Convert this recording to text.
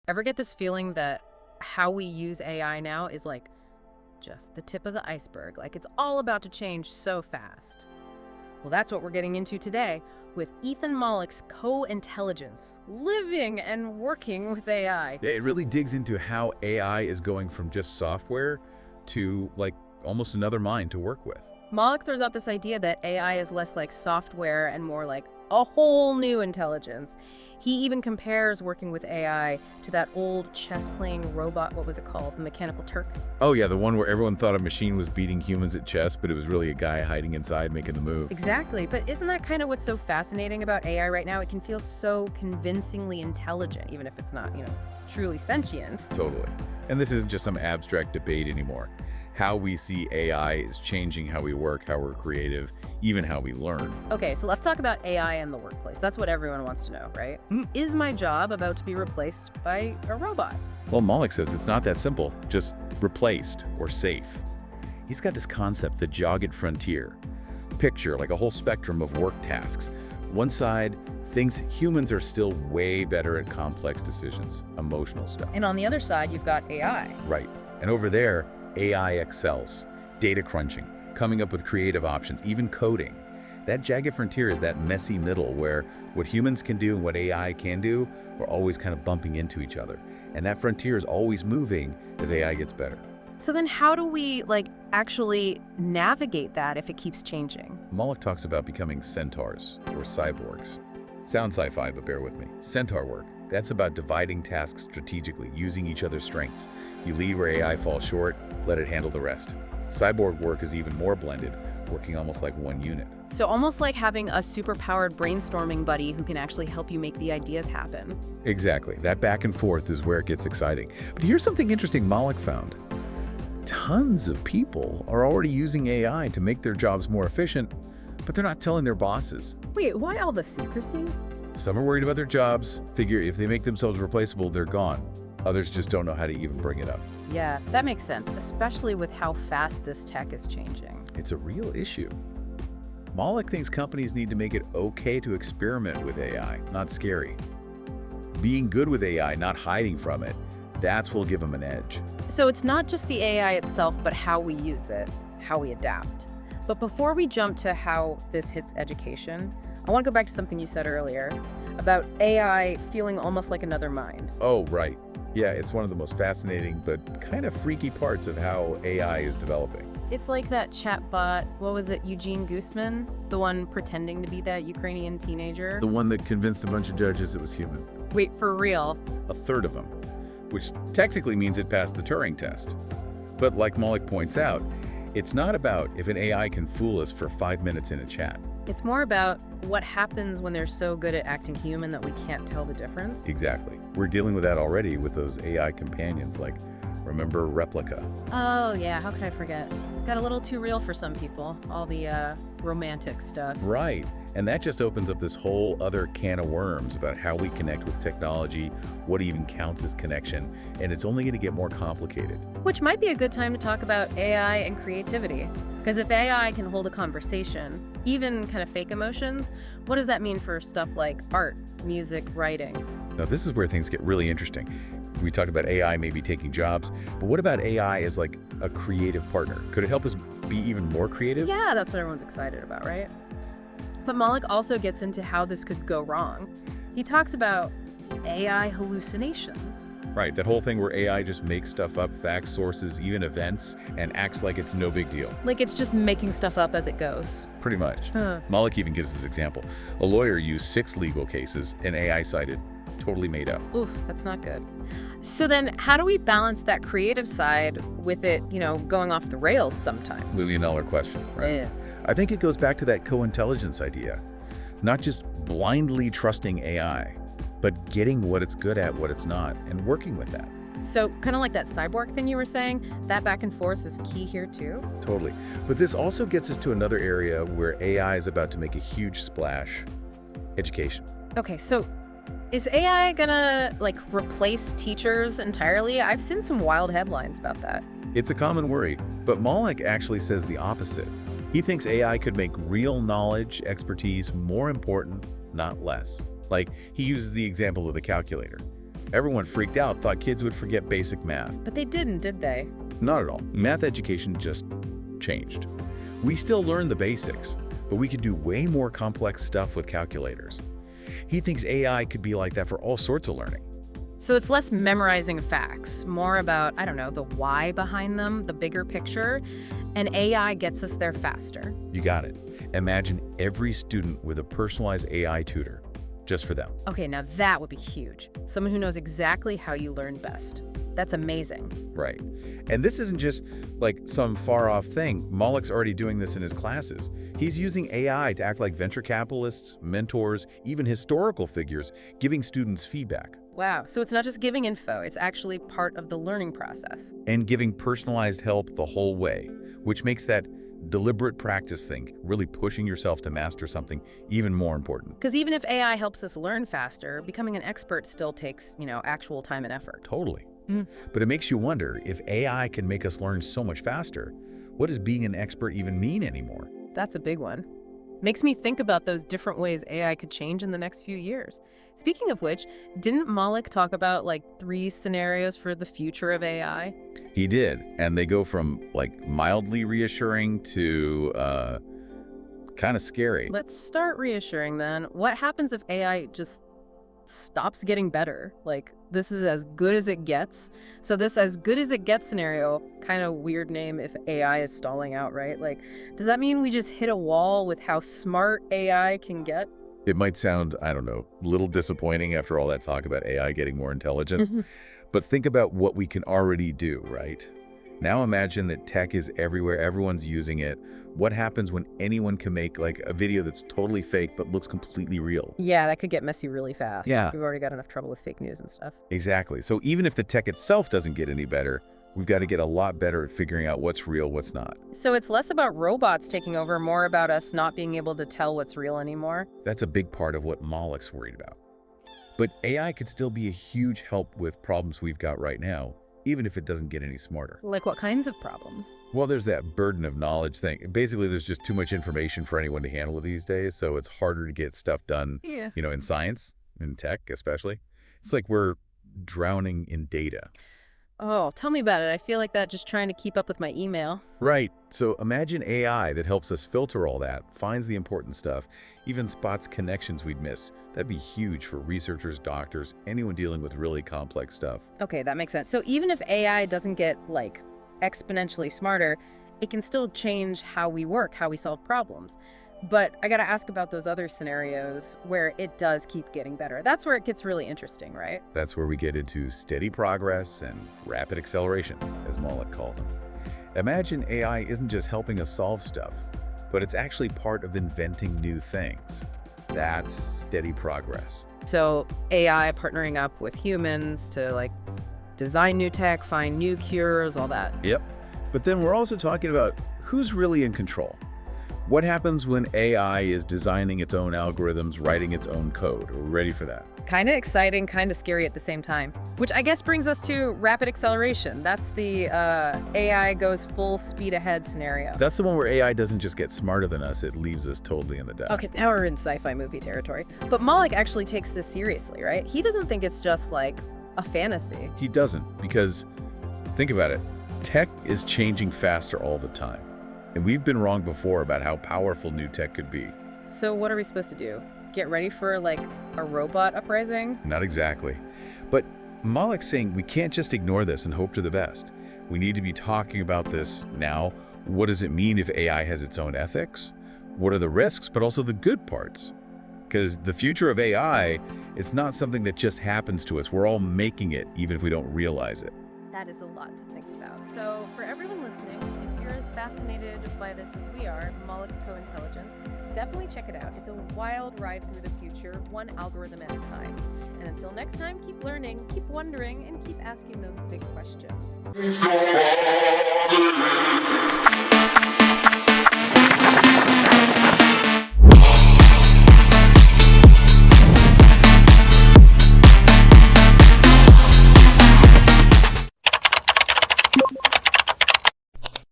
Ever get this feeling that how we use AI now is like just the tip of the iceberg? Like it's all about to change so fast. Well, that's what we're getting into today with Ethan Mollick's Co-Intelligence, living and working with AI. Yeah, it really digs into how AI is going from just software to like almost another mind to work with. Mollick throws out this idea that AI is less like software and more like a whole new intelligence. He even compares working with AI to that old chess-playing robot, what was it called? The Mechanical Turk? Oh yeah, the one where everyone thought a machine was beating humans at chess, but it was really a guy hiding inside making the move. Exactly, but isn't that kind of what's so fascinating about AI right now? It can feel so convincingly intelligent, even if it's not, truly sentient. Totally. And this isn't just some abstract debate anymore. How we see AI is changing how we work, how we're creative, even how we learn. Okay, so let's talk about AI in the workplace. That's what everyone wants to know, right? Is my job about to be replaced by a robot? Well, Mollick says it's not that simple, just replaced or safe. He's got this concept, the jagged frontier. Picture like a whole spectrum of work tasks. One side, things humans are still way better at complex decisions, emotional stuff. And on the other side, you've got AI. Right. And over there, AI excels, data crunching, coming up with creative options, even coding. That jagged frontier is that messy middle where what humans can do and what AI can do are always kind of bumping into each other. And that frontier is always moving as AI gets better. So then how do we, actually navigate that if it keeps changing? Mollick talks about becoming centaurs or cyborgs. Sounds sci-fi, but bear with me. Centaur work. That's about dividing tasks strategically, using each other's strengths. You lead where AI falls short, let it handle the rest. Cyborg work is even more blended, working almost like one unit. So almost like having a super-powered brainstorming buddy who can actually help you make the ideas happen. Exactly. That back and forth is where it gets exciting. But here's something interesting Mollick found. Tons of people are already using AI to make their jobs more efficient, but they're not telling their bosses. Wait, why all the secrecy? Some are worried about their jobs, figure if they make themselves replaceable, they're gone. Others just don't know how to even bring it up. Yeah, that makes sense, especially with how fast this tech is changing. It's a real issue. Mollick thinks companies need to make it okay to experiment with AI, not scary. Being good with AI, not hiding from it, that's what will give them an edge. So it's not just the AI itself, but how we use it, how we adapt. But before we jump to how this hits education, I want to go back to something you said earlier about AI feeling almost like another mind. Oh, right. Yeah, it's one of the most fascinating but kind of freaky parts of how AI is developing. It's like that chatbot, what was it, Eugene Guzman? The one pretending to be that Ukrainian teenager? The one that convinced a bunch of judges it was human. Wait, for real? A third of them, which technically means it passed the Turing test. But like Mollick points out, it's not about if an AI can fool us for 5 minutes in a chat. It's more about what happens when they're so good at acting human that we can't tell the difference. Exactly. We're dealing with that already with those AI companions like, remember Replica? Oh yeah, how could I forget? Got a little too real for some people, all the romantic stuff. Right. And that just opens up this whole other can of worms about how we connect with technology, what even counts as connection, and it's only going to get more complicated. Which might be a good time to talk about AI and creativity. Because if AI can hold a conversation, even kind of fake emotions, what does that mean for stuff like art, music, writing? Now, this is where things get really interesting. We talked about AI maybe taking jobs, but what about AI as like a creative partner? Could it help us be even more creative? Yeah, that's what everyone's excited about, right? But Mollick also gets into how this could go wrong. He talks about AI hallucinations. Right, that whole thing where AI just makes stuff up, facts, sources, even events, and acts like it's no big deal. Like it's just making stuff up as it goes. Pretty much. Mollick even gives this example. A lawyer used 6 legal cases, and AI cited totally made up. Oof, that's not good. So then how do we balance that creative side with it, going off the rails sometimes? $1,000,000 question, right? Yeah. I think it goes back to that co-intelligence idea. Not just blindly trusting AI, but getting what it's good at, what it's not, and working with that. So kind of like that cyborg thing you were saying, that back and forth is key here too? Totally. But this also gets us to another area where AI is about to make a huge splash: education. Okay, so is AI gonna replace teachers entirely? I've seen some wild headlines about that. It's a common worry, but Mollick actually says the opposite. He thinks AI could make real knowledge, expertise more important, not less. Like, he uses the example of a calculator. Everyone freaked out, thought kids would forget basic math. But they didn't, did they? Not at all. Math education just changed. We still learn the basics, but we could do way more complex stuff with calculators. He thinks AI could be like that for all sorts of learning. So it's less memorizing facts, more about, I don't know, the why behind them, the bigger picture, and AI gets us there faster. You got it. Imagine every student with a personalized AI tutor, just for them. Okay, now that would be huge. Someone who knows exactly how you learn best. That's amazing. Right. And this isn't just like some far-off thing. Mollick's already doing this in his classes. He's using AI to act like venture capitalists, mentors, even historical figures, giving students feedback. Wow, so it's not just giving info, it's actually part of the learning process. And giving personalized help the whole way, which makes that deliberate practice thing, really pushing yourself to master something, even more important. Because even if AI helps us learn faster, becoming an expert still takes, actual time and effort. Totally. But it makes you wonder, if AI can make us learn so much faster, what does being an expert even mean anymore? That's a big one. Makes me think about those different ways AI could change in the next few years. Speaking of which, didn't Mollick talk about 3 scenarios for the future of AI? He did, and they go from mildly reassuring to kind of scary. Let's start reassuring then. What happens if AI just stops getting better? This is as good as it gets. So this as good as it gets scenario, kind of weird name if AI is stalling out, right? Does that mean we just hit a wall with how smart AI can get? It might sound, I don't know, a little disappointing after all that talk about AI getting more intelligent. But think about what we can already do, right? Now imagine that tech is everywhere, everyone's using it. What happens when anyone can make a video that's totally fake but looks completely real? Yeah, that could get messy really fast. Yeah. We've already got enough trouble with fake news and stuff. Exactly. So even if the tech itself doesn't get any better, we've got to get a lot better at figuring out what's real, what's not. So it's less about robots taking over, more about us not being able to tell what's real anymore? That's a big part of what Mollick's worried about. But AI could still be a huge help with problems we've got right now, even if it doesn't get any smarter. Like what kinds of problems? Well, there's that burden of knowledge thing. Basically, there's just too much information for anyone to handle these days, so it's harder to get stuff done, in science, in tech especially. It's like we're drowning in data. Oh, tell me about it. I feel like that just trying to keep up with my email. Right. So imagine AI that helps us filter all that, finds the important stuff, even spots connections we'd miss. That'd be huge for researchers, doctors, anyone dealing with really complex stuff. Okay, that makes sense. So even if AI doesn't get, exponentially smarter, it can still change how we work, how we solve problems. But I gotta ask about those other scenarios where it does keep getting better. That's where it gets really interesting, right? That's where we get into steady progress and rapid acceleration, as Mollick calls them. Imagine AI isn't just helping us solve stuff, but it's actually part of inventing new things. That's steady progress. So AI partnering up with humans to design new tech, find new cures, all that. Yep. But then we're also talking about who's really in control. What happens when AI is designing its own algorithms, writing its own code? Are we ready for that? Kind of exciting, kind of scary at the same time. Which I guess brings us to rapid acceleration. That's the AI goes full speed ahead scenario. That's the one where AI doesn't just get smarter than us, it leaves us totally in the dark. Okay, now we're in sci-fi movie territory. But Mollick actually takes this seriously, right? He doesn't think it's just a fantasy. He doesn't, because think about it. Tech is changing faster all the time. And we've been wrong before about how powerful new tech could be. So what are we supposed to do? Get ready for a robot uprising? Not exactly. But Mollick's saying we can't just ignore this and hope for the best. We need to be talking about this now. What does it mean if AI has its own ethics? What are the risks, but also the good parts? Because the future of AI, it's not something that just happens to us. We're all making it, even if we don't realize it. That is a lot to think about. So for everyone listening, if you're as fascinated by this as we are, Mollick's Co-Intelligence, definitely check it out. It's a wild ride through the future, one algorithm at a time. And until next time, keep learning, keep wondering, and keep asking those big questions.